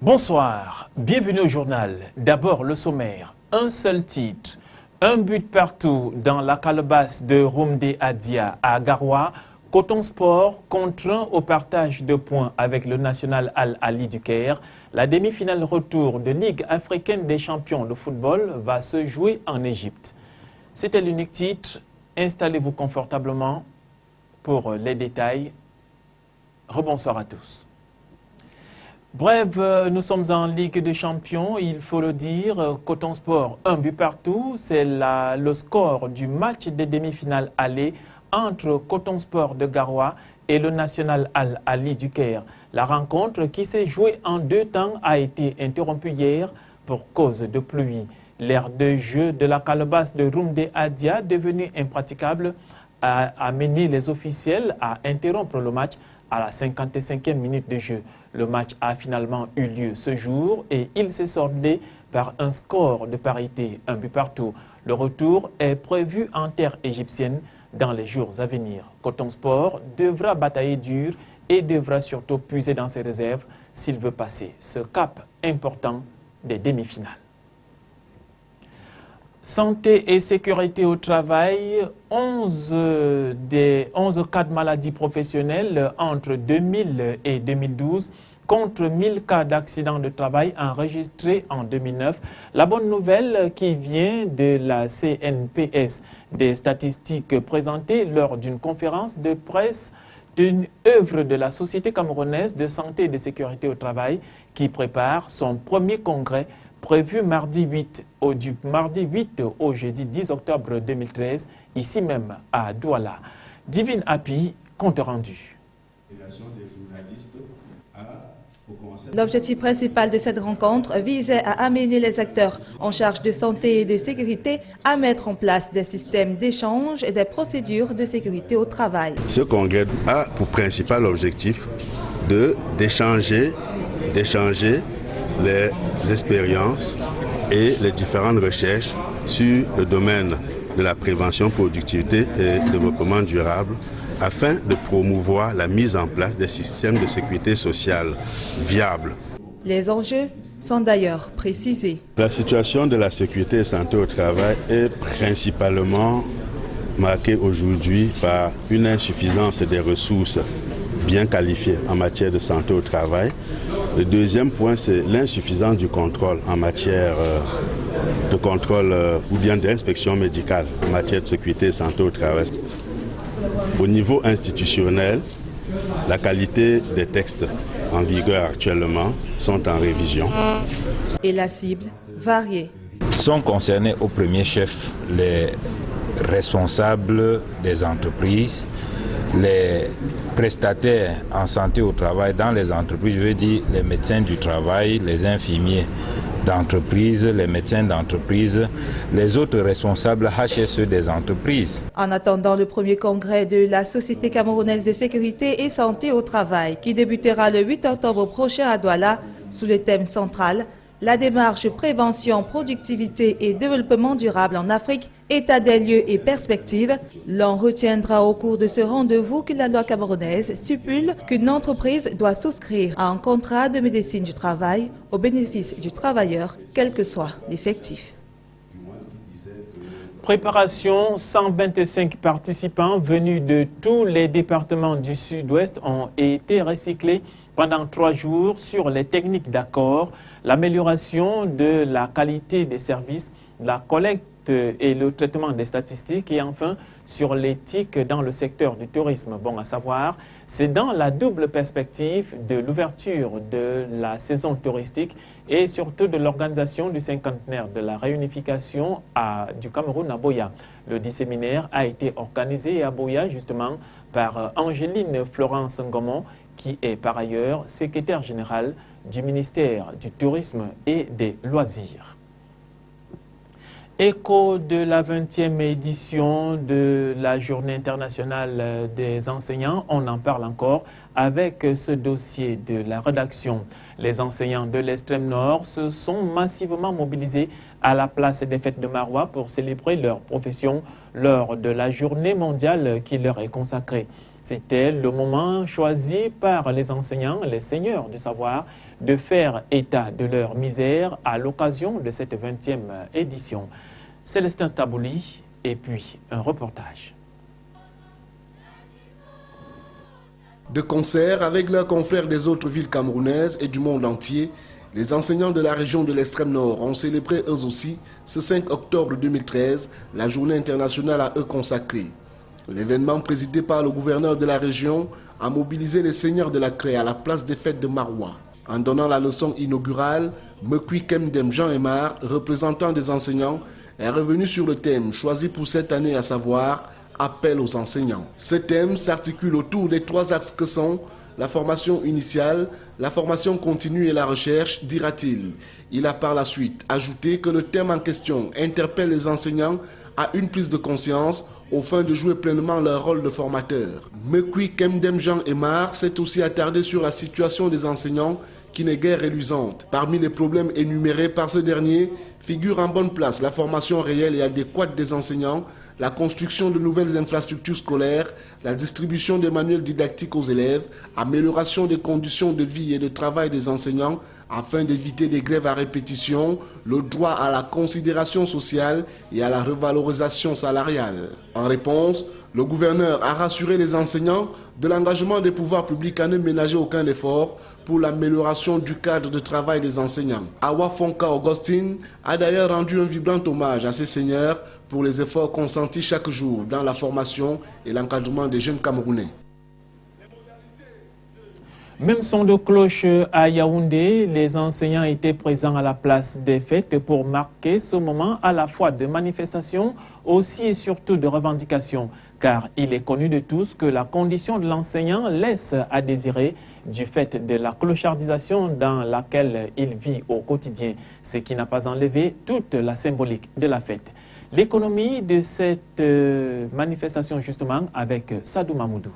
Bonsoir, bienvenue au journal. D'abord le sommaire, un seul titre, un but partout dans la calebasse de Roumdé Adia à Garoua. Coton Sport contraint au partage de points avec le national Al-Ali du Caire. La demi-finale retour de Ligue africaine des champions de football va se jouer en Égypte. C'était l'unique titre. Installez-vous confortablement pour les détails. Rebonsoir à tous. Bref, nous sommes en Ligue des champions, il faut le dire. Coton Sport, un but partout. C'est le score du match des demi-finales aller entre Coton Sport de Garoua et le national Al-Ali du Caire. La rencontre qui s'est jouée en deux temps a été interrompue hier pour cause de pluie. L'aire de jeu de la calebasse de Roumdé Adia, devenue impraticable, a amené les officiels à interrompre le match à la 55e minute de jeu. Le match a finalement eu lieu ce jour et il s'est soldé par un score de parité, un but partout. Le retour est prévu en terre égyptienne dans les jours à venir. Coton Sport devra batailler dur et devra surtout puiser dans ses réserves s'il veut passer ce cap important des demi-finales. Santé et sécurité au travail, 11 cas de maladies professionnelles entre 2000 et 2012 contre 1000 cas d'accidents de travail enregistrés en 2009. La bonne nouvelle qui vient de la CNPS, des statistiques présentées lors d'une conférence de presse d'une œuvre de la Société camerounaise de santé et de sécurité au travail qui prépare son premier congrès prévu mardi 8 au jeudi 10 octobre 2013, ici même à Douala. Divine Happy, compte rendu. L'objectif principal de cette rencontre visait à amener les acteurs en charge de santé et de sécurité à mettre en place des systèmes d'échange et des procédures de sécurité au travail. Ce congrès a pour principal objectif d'échanger les expériences et les différentes recherches sur le domaine de la prévention, productivité et développement durable afin de promouvoir la mise en place des systèmes de sécurité sociale viables. Les enjeux sont d'ailleurs précisés. La situation de la sécurité et santé au travail est principalement marquée aujourd'hui par une insuffisance des ressources bien qualifiées en matière de santé au travail. Le deuxième point, c'est l'insuffisance du contrôle en matière de contrôle ou bien d'inspection médicale en matière de sécurité et santé au travail. Au niveau institutionnel, la qualité des textes en vigueur actuellement sont en révision. Et la cible variée. Sont concernés au premier chef les responsables des entreprises, les prestataires en santé au travail dans les entreprises, je veux dire les médecins du travail, les infirmiers d'entreprise, les médecins d'entreprise, les autres responsables HSE des entreprises. En attendant le premier congrès de la Société camerounaise de sécurité et santé au travail qui débutera le 8 octobre prochain à Douala sous le thème central la démarche prévention, productivité et développement durable en Afrique, état des lieux et perspectives, l'on retiendra au cours de ce rendez-vous que la loi camerounaise stipule qu'une entreprise doit souscrire à un contrat de médecine du travail au bénéfice du travailleur, quel que soit l'effectif. Préparation, 125 participants venus de tous les départements du sud-ouest ont été recyclés pendant 3 jours sur les techniques d'accord, l'amélioration de la qualité des services, la collecte et le traitement des statistiques et enfin sur l'éthique dans le secteur du tourisme. Bon à savoir, c'est dans la double perspective de l'ouverture de la saison touristique et surtout de l'organisation du cinquantenaire de la réunification du Cameroun à Boya. Le 10 séminaire a été organisé à Boya justement par Angéline Florence Ngomon qui est par ailleurs secrétaire générale du ministère du Tourisme et des Loisirs. Écho de la 20e édition de la Journée internationale des enseignants, on en parle encore avec ce dossier de la rédaction. Les enseignants de l'extrême nord se sont massivement mobilisés à la place des fêtes de Maroua pour célébrer leur profession lors de la journée mondiale qui leur est consacrée. C'était le moment choisi par les enseignants, les seigneurs du savoir, de faire état de leur misère à l'occasion de cette 20e édition. Célestin Tabouli et puis un reportage. De concert avec leurs confrères des autres villes camerounaises et du monde entier, les enseignants de la région de l'extrême nord ont célébré eux aussi, ce 5 octobre 2013, la journée internationale à eux consacrée. L'événement présidé par le gouverneur de la région a mobilisé les seigneurs de la CRE à la place des fêtes de Maroua. En donnant la leçon inaugurale, Mekui Kemdem Jean Emar, représentant des enseignants, est revenu sur le thème choisi pour cette année, à savoir appel aux enseignants. Ce thème s'articule autour des 3 axes que sont la formation initiale, la formation continue et la recherche, dira-t-il. Il a par la suite ajouté que le thème en question interpelle les enseignants à une prise de conscience au fin de jouer pleinement leur rôle de formateur. Mekui Kemdem Jean Emar s'est aussi attardé sur la situation des enseignants qui n'est guère reluisante. Parmi les problèmes énumérés par ce dernier figure en bonne place la formation réelle et adéquate des enseignants, la construction de nouvelles infrastructures scolaires, la distribution des manuels didactiques aux élèves, amélioration des conditions de vie et de travail des enseignants afin d'éviter des grèves à répétition, le droit à la considération sociale et à la revalorisation salariale. En réponse, le gouverneur a rassuré les enseignants de l'engagement des pouvoirs publics à ne ménager aucun effort pour l'amélioration du cadre de travail des enseignants. Awa Fonka Augustine a d'ailleurs rendu un vibrant hommage à ces seigneurs pour les efforts consentis chaque jour dans la formation et l'encadrement des jeunes Camerounais. Même son de cloche à Yaoundé, les enseignants étaient présents à la place des fêtes pour marquer ce moment à la fois de manifestation, aussi et surtout de revendication, car il est connu de tous que la condition de l'enseignant laisse à désirer du fait de la clochardisation dans laquelle il vit au quotidien, ce qui n'a pas enlevé toute la symbolique de la fête. L'économie de cette manifestation justement avec Sadou Mamoudou.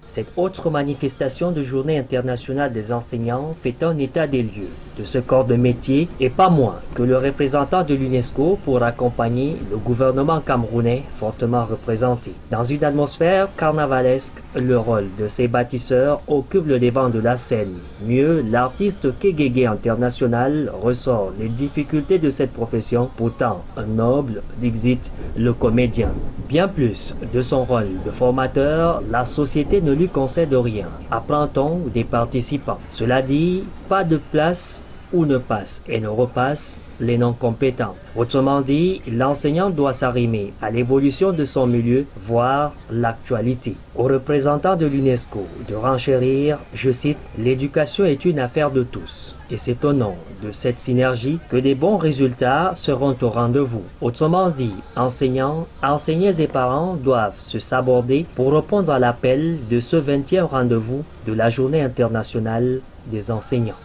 Cette autre manifestation de journée internationale des enseignants fait un état des lieux de ce corps de métier et pas moins que le représentant de l'UNESCO pour accompagner le gouvernement camerounais fortement représenté. Dans une atmosphère carnavalesque, le rôle de ces bâtisseurs occupe le devant de la scène. Mieux, l'artiste Kegege international ressort les difficultés de cette profession, pourtant un noble, dixit le comédien. Bien plus de son rôle de formateur, la société ne lui concède rien, apprend-on des participants. Cela dit, pas de place où ne passent et ne repassent les non-compétents. Autrement dit, l'enseignant doit s'arrimer à l'évolution de son milieu, voire l'actualité. Aux représentants de l'UNESCO de renchérir, je cite, « L'éducation est une affaire de tous ». Et c'est au nom de cette synergie que des bons résultats seront au rendez-vous. Autrement dit, enseignants, enseignants et parents doivent se saborder pour répondre à l'appel de ce 20e rendez-vous de la Journée internationale des enseignants.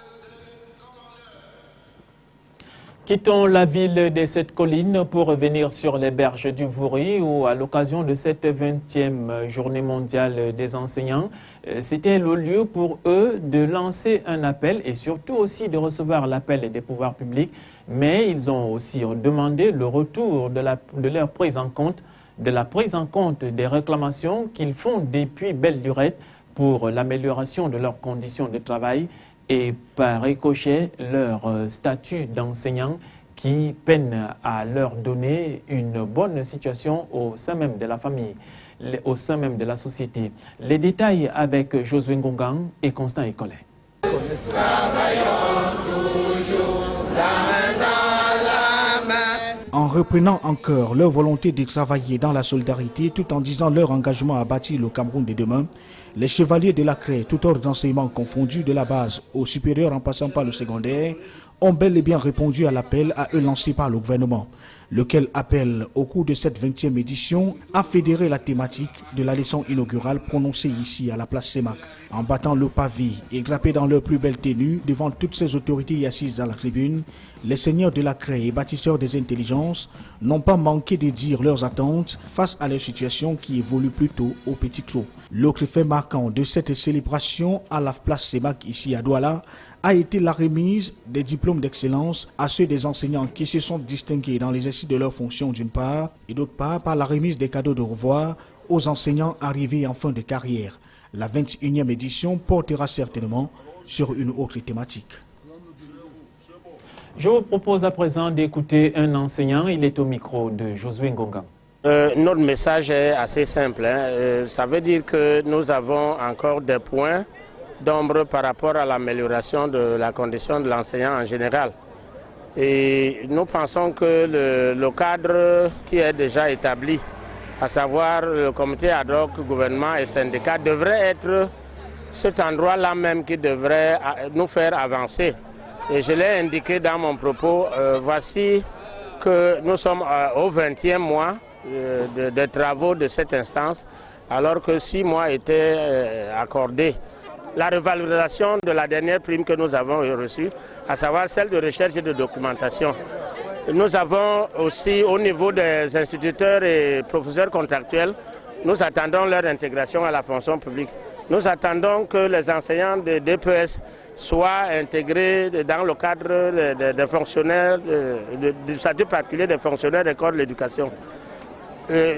Quittons la ville des 7 collines pour revenir sur les berges du Vouri où, à l'occasion de cette 20e journée mondiale des enseignants, c'était le lieu pour eux de lancer un appel et surtout aussi de recevoir l'appel des pouvoirs publics. Mais ils ont aussi demandé le retour de leur prise en compte, de la prise en compte des réclamations qu'ils font depuis belle lurette pour l'amélioration de leurs conditions de travail et par ricochet leur statut d'enseignant qui peine à leur donner une bonne situation au sein même de la famille, au sein même de la société. Les détails avec Josué Ngongang et Constant Ecollet. En reprenant encore leur volonté de travailler dans la solidarité tout en disant leur engagement à bâtir le Cameroun de demain, les chevaliers de la CRE, tout ordre d'enseignement confondu de la base au supérieur en passant par le secondaire, ont bel et bien répondu à l'appel à eux lancé par le gouvernement, lequel appelle au cours de cette 20e édition à fédérer la thématique de la leçon inaugurale prononcée ici à la place CEMAC. En battant le pavé et drapés dans leur plus belle tenue devant toutes ces autorités assises dans la tribune, les seigneurs de la CRE et bâtisseurs des intelligences n'ont pas manqué de dire leurs attentes face à leur situation qui évolue plutôt au petit clos. L'autre fait marquant de cette célébration à la place CEMAC ici à Douala a été la remise des diplômes d'excellence à ceux des enseignants qui se sont distingués dans l'exercice de leurs fonctions d'une part, et d'autre part par la remise des cadeaux de revoir aux enseignants arrivés en fin de carrière. La 21e édition portera certainement sur une autre thématique. Je vous propose à présent d'écouter un enseignant. Il est au micro de Josué Ngonga. Notre message est assez simple. Ça veut dire que nous avons encore des points d'ombre par rapport à l'amélioration de la condition de l'enseignant en général. Et nous pensons que le cadre qui est déjà établi, à savoir le comité ad hoc, gouvernement et syndicats, devrait être cet endroit-là même qui devrait nous faire avancer. Et je l'ai indiqué dans mon propos, voici que nous sommes au 20e mois des travaux de cette instance, alors que 6 mois étaient accordés. La revalorisation de la dernière prime que nous avons reçue, à savoir celle de recherche et de documentation. Nous avons aussi au niveau des instituteurs et professeurs contractuels, nous attendons leur intégration à la fonction publique. Nous attendons que les enseignants de DPS soient intégrés dans le cadre des fonctionnaires, du statut particulier des fonctionnaires des corps de l'éducation.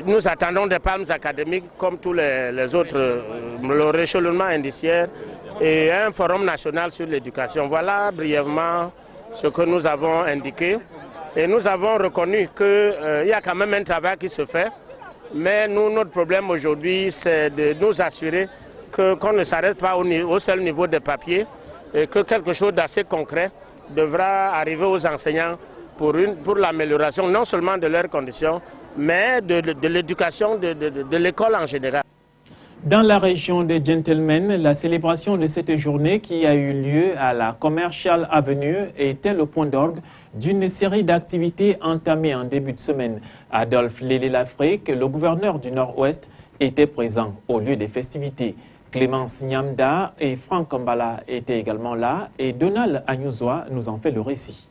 Nous attendons des palmes académiques comme tous les autres, le rééchelonnement indiciaire et un forum national sur l'éducation. Voilà brièvement ce que nous avons indiqué. Et nous avons reconnu qu'il y a quand même un travail qui se fait, mais nous, notre problème aujourd'hui, c'est de nous assurer qu'on ne s'arrête pas au seul niveau des papiers et que quelque chose d'assez concret devra arriver aux enseignants pour l'amélioration non seulement de leurs conditions, mais de l'éducation de l'école en général. Dans la région de Gentleman, la célébration de cette journée qui a eu lieu à la Commercial Avenue était le point d'orgue d'une série d'activités entamées en début de semaine. Adolphe Lélé-Lafrique, le gouverneur du Nord-Ouest, était présent au lieu des festivités. Clémence Nyamda et Franck Kambala étaient également là et Donald Agnozoa nous en fait le récit.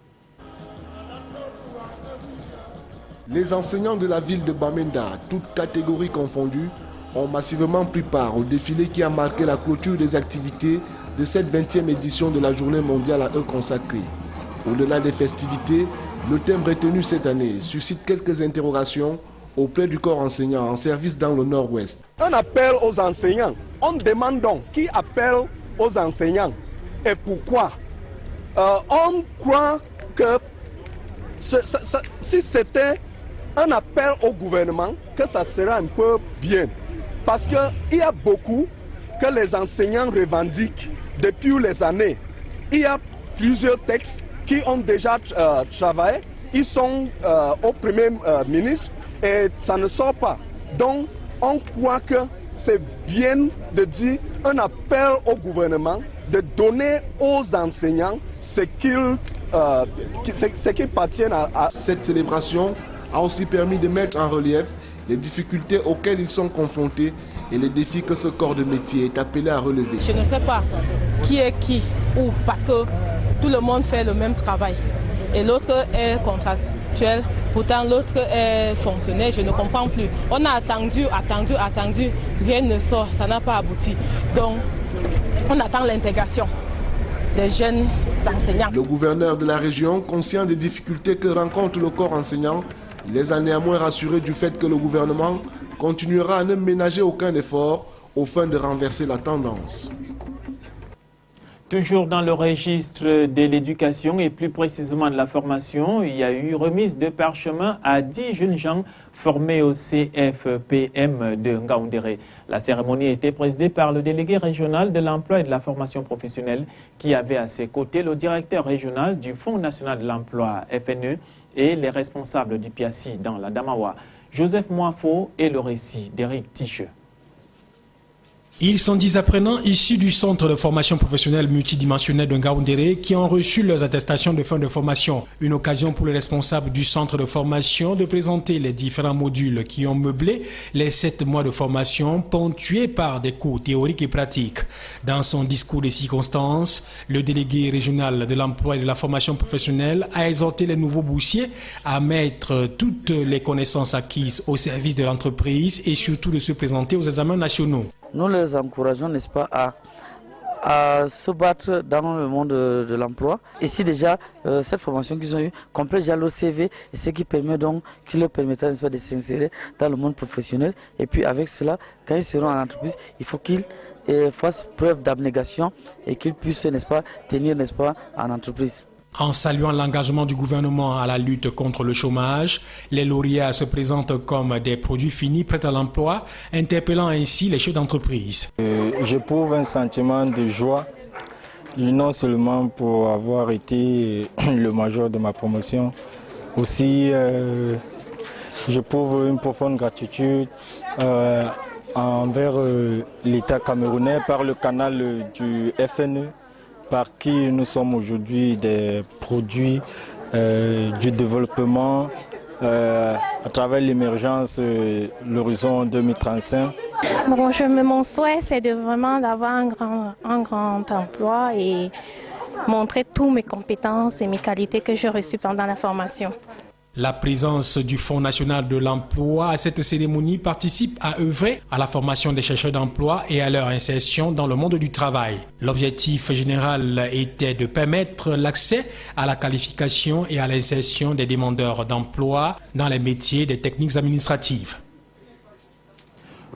Les enseignants de la ville de Bamenda, toutes catégories confondues, ont massivement pris part au défilé qui a marqué la clôture des activités de cette 20e édition de la journée mondiale à eux consacrée. Au-delà des festivités, le thème retenu cette année suscite quelques interrogations auprès du corps enseignant en service dans le Nord-Ouest. Un appel aux enseignants. On demande donc qui appelle aux enseignants et pourquoi. On croit que si c'était un appel au gouvernement, que ça serait un peu bien. Parce qu'il y a beaucoup que les enseignants revendiquent depuis les années. Il y a plusieurs textes qui ont déjà travaillé. Ils sont au Premier ministre et ça ne sort pas. Donc, on croit que c'est bien de dire un appel au gouvernement de donner aux enseignants ce qu'ils partiennent à. Cette célébration a aussi permis de mettre en relief les difficultés auxquelles ils sont confrontés et les défis que ce corps de métier est appelé à relever. Je ne sais pas qui est qui, ou parce que tout le monde fait le même travail. Et l'autre est contractuel, pourtant l'autre est fonctionnaire, je ne comprends plus. On a attendu, rien ne sort, ça n'a pas abouti. Donc, on attend l'intégration des jeunes enseignants. Le gouverneur de la région, conscient des difficultés que rencontre le corps enseignant, les a néanmoins rassurés du fait que le gouvernement continuera à ne ménager aucun effort aux fins de renverser la tendance. Toujours dans le registre de l'éducation et plus précisément de la formation, il y a eu remise de parchemin à 10 jeunes gens formés au CFPM de Ngaoundéré. La cérémonie a été présidée par le délégué régional de l'emploi et de la formation professionnelle qui avait à ses côtés le directeur régional du Fonds national de l'emploi FNE et les responsables du PIACI dans la Damawa. Joseph Moafo et le récit d'Éric Ticheux. Ils sont 10 apprenants issus du centre de formation professionnelle multidimensionnel de Ngaoundéré qui ont reçu leurs attestations de fin de formation. Une occasion pour les responsables du centre de formation de présenter les différents modules qui ont meublé les 7 mois de formation ponctués par des cours théoriques et pratiques. Dans son discours de circonstances, le délégué régional de l'emploi et de la formation professionnelle a exhorté les nouveaux boursiers à mettre toutes les connaissances acquises au service de l'entreprise et surtout de se présenter aux examens nationaux. Nous les encourageons, n'est-ce pas, à se battre dans le monde de l'emploi. Ici déjà, cette formation qu'ils ont eue complète déjà leur CV, et ce qui permet donc, qui leur permettra de s'insérer dans le monde professionnel. Et puis avec cela, quand ils seront en entreprise, il faut qu'ils fassent preuve d'abnégation et qu'ils puissent, n'est-ce pas, tenir, n'est-ce pas, en entreprise. En saluant l'engagement du gouvernement à la lutte contre le chômage, les lauréats se présentent comme des produits finis prêts à l'emploi, interpellant ainsi les chefs d'entreprise. J'éprouve un sentiment de joie, non seulement pour avoir été le major de ma promotion, aussi j'éprouve une profonde gratitude envers l'État camerounais par le canal du FNE, par qui nous sommes aujourd'hui des produits du développement à travers l'émergence l'horizon 2035. Bon, mon souhait, c'est de vraiment d'avoir un grand emploi et montrer toutes mes compétences et mes qualités que j'ai reçues pendant la formation. La présence du Fonds national de l'emploi à cette cérémonie participe à œuvrer à la formation des chercheurs d'emploi et à leur insertion dans le monde du travail. L'objectif général était de permettre l'accès à la qualification et à l'insertion des demandeurs d'emploi dans les métiers des techniques administratives.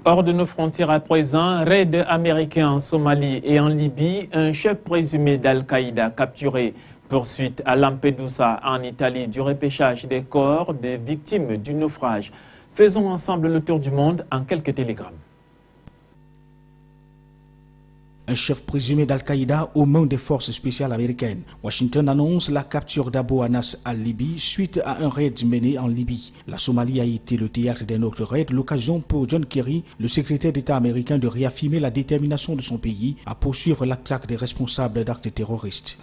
Hors de nos frontières à présent, raid américain en Somalie et en Libye, un chef présumé d'Al-Qaïda capturé. Poursuite à Lampedusa, en Italie, du repêchage des corps des victimes du naufrage. Faisons ensemble le tour du monde en quelques télégrammes. Un chef présumé d'Al-Qaïda aux mains des forces spéciales américaines. Washington annonce la capture d'Abu Anas al-Libi suite à un raid mené en Libye. La Somalie a été le théâtre d'un autre raid, l'occasion pour John Kerry, le secrétaire d'État américain, de réaffirmer la détermination de son pays à poursuivre l'attaque des responsables d'actes terroristes.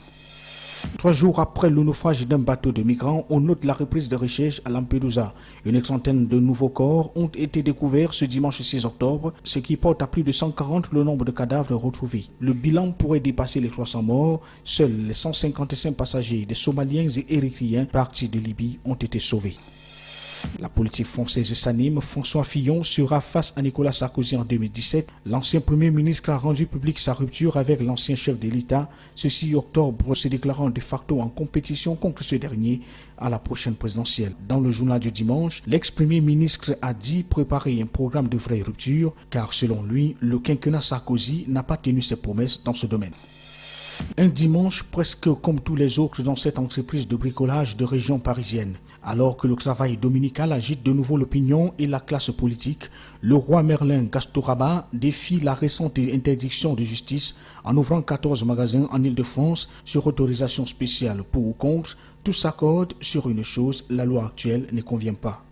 3 jours après le naufrage d'un bateau de migrants, on note la reprise de recherche à Lampedusa. Une centaine de nouveaux corps ont été découverts ce dimanche 6 octobre, ce qui porte à plus de 140 le nombre de cadavres retrouvés. Le bilan pourrait dépasser les 300 morts. Seuls les 155 passagers des Somaliens et Érythréens partis de Libye ont été sauvés. La politique française s'anime. François Fillon sera face à Nicolas Sarkozy en 2017. L'ancien Premier ministre a rendu public sa rupture avec l'ancien chef de l'État, ce 6 octobre, se déclarant de facto en compétition contre ce dernier à la prochaine présidentielle. Dans le journal du dimanche, l'ex-premier ministre a dit préparer un programme de vraie rupture, car selon lui, le quinquennat Sarkozy n'a pas tenu ses promesses dans ce domaine. Un dimanche presque comme tous les autres dans cette entreprise de bricolage de région parisienne. Alors que le travail dominical agite de nouveau l'opinion et la classe politique, le roi Merlin Gastoraba défie la récente interdiction de justice en ouvrant 14 magasins en Île-de-France sur autorisation spéciale pour ou contre. Tous s'accordent sur une chose, la loi actuelle ne convient pas.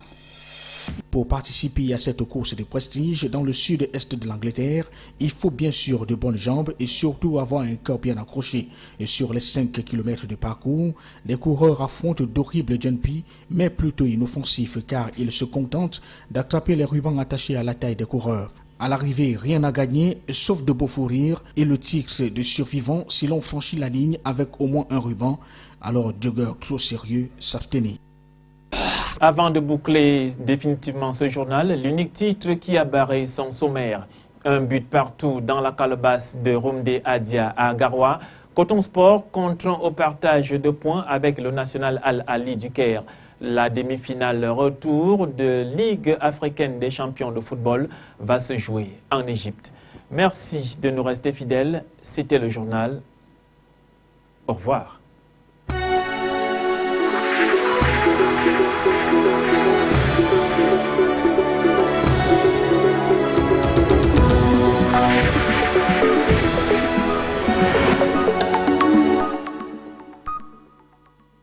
Pour participer à cette course de prestige dans le sud-est de l'Angleterre, il faut bien sûr de bonnes jambes et surtout avoir un cœur bien accroché. Et sur les 5 km de parcours, les coureurs affrontent d'horribles jumpies, mais plutôt inoffensifs car ils se contentent d'attraper les rubans attachés à la taille des coureurs. À l'arrivée, rien à gagner, sauf de beaux fous rires et le titre de survivant si l'on franchit la ligne avec au moins un ruban. Alors, joggeurs trop sérieux, s'abstenir. Avant de boucler définitivement ce journal, l'unique titre qui a barré son sommaire. Un but partout dans la calebasse de Rumde Adia à Garoua. Coton Sport contraint au partage de points avec le national Al-Ali du Caire. La demi-finale retour de Ligue africaine des champions de football va se jouer en Égypte. Merci de nous rester fidèles. C'était le journal. Au revoir.